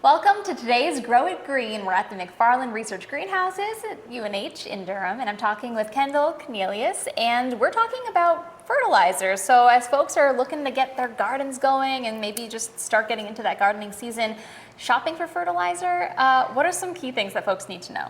Welcome to today's Grow It Green. We're at the McFarland Research Greenhouses at UNH in Durham, and I'm talking with Kendall Cornelius, and we're talking about fertilizer. So as folks are looking to get their gardens going and maybe just start getting into that gardening season, shopping for fertilizer, what are some key things that folks need to know?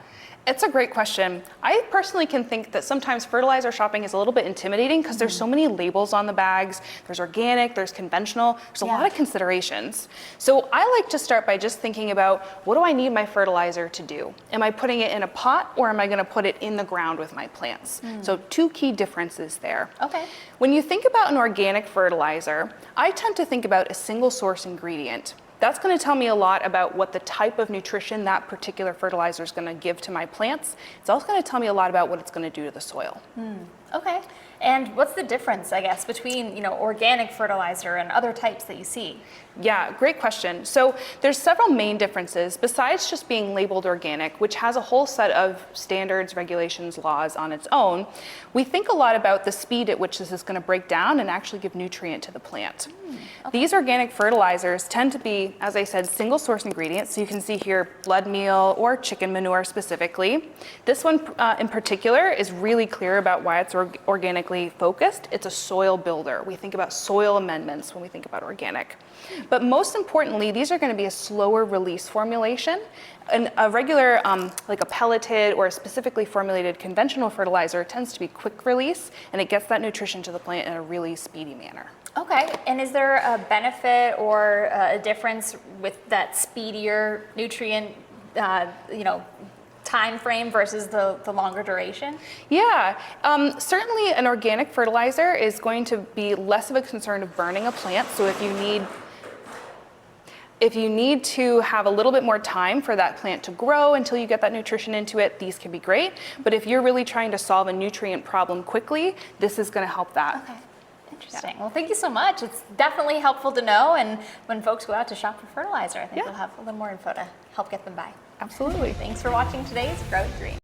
It's a great question. I personally can think that sometimes fertilizer shopping is a little bit intimidating because there's so many labels on the bags. There's organic, there's conventional, there's a lot of considerations. So I like to start by just thinking about, what do I need my fertilizer to do? Am I putting it in a pot, or am I gonna put it in the ground with my plants? So two key differences there. Okay. When you think about an organic fertilizer, I tend to think about a single source ingredient. That's going to tell me a lot about what the type of nutrition that particular fertilizer is going to give to my plants. It's also going to tell me a lot about what it's going to do to the soil. Okay. And what's the difference, I guess, between, organic fertilizer and other types that you see? Yeah, great question. So there's several main differences besides just being labeled organic, which has a whole set of standards, regulations, laws on its own. We think a lot about the speed at which this is going to break down and actually give nutrient to the plant. These organic fertilizers tend to be, as I said, single source ingredients. So you can see here blood meal or chicken manure specifically. This one in particular is really clear about why it's organically focused. It's a soil builder. We think about soil amendments when we think about organic. But most importantly, these are going to be a slower release formulation. And a regular, like a pelleted or a specifically formulated conventional fertilizer tends to be quick release, and it gets that nutrition to the plant in a really speedy manner. Okay, and is there a benefit or a difference with that speedier nutrient, time frame versus the longer duration? Yeah, certainly an organic fertilizer is going to be less of a concern of burning a plant. So if you need to have a little bit more time for that plant to grow until you get that nutrition into it, these can be great. But if you're really trying to solve a nutrient problem quickly, this is going to help that. Okay. Interesting. Well, thank you so much. It's definitely helpful to know, and when folks go out to shop for fertilizer, I think we'll have a little more info to help get them by. Absolutely. Thanks for watching today's Grow It Green.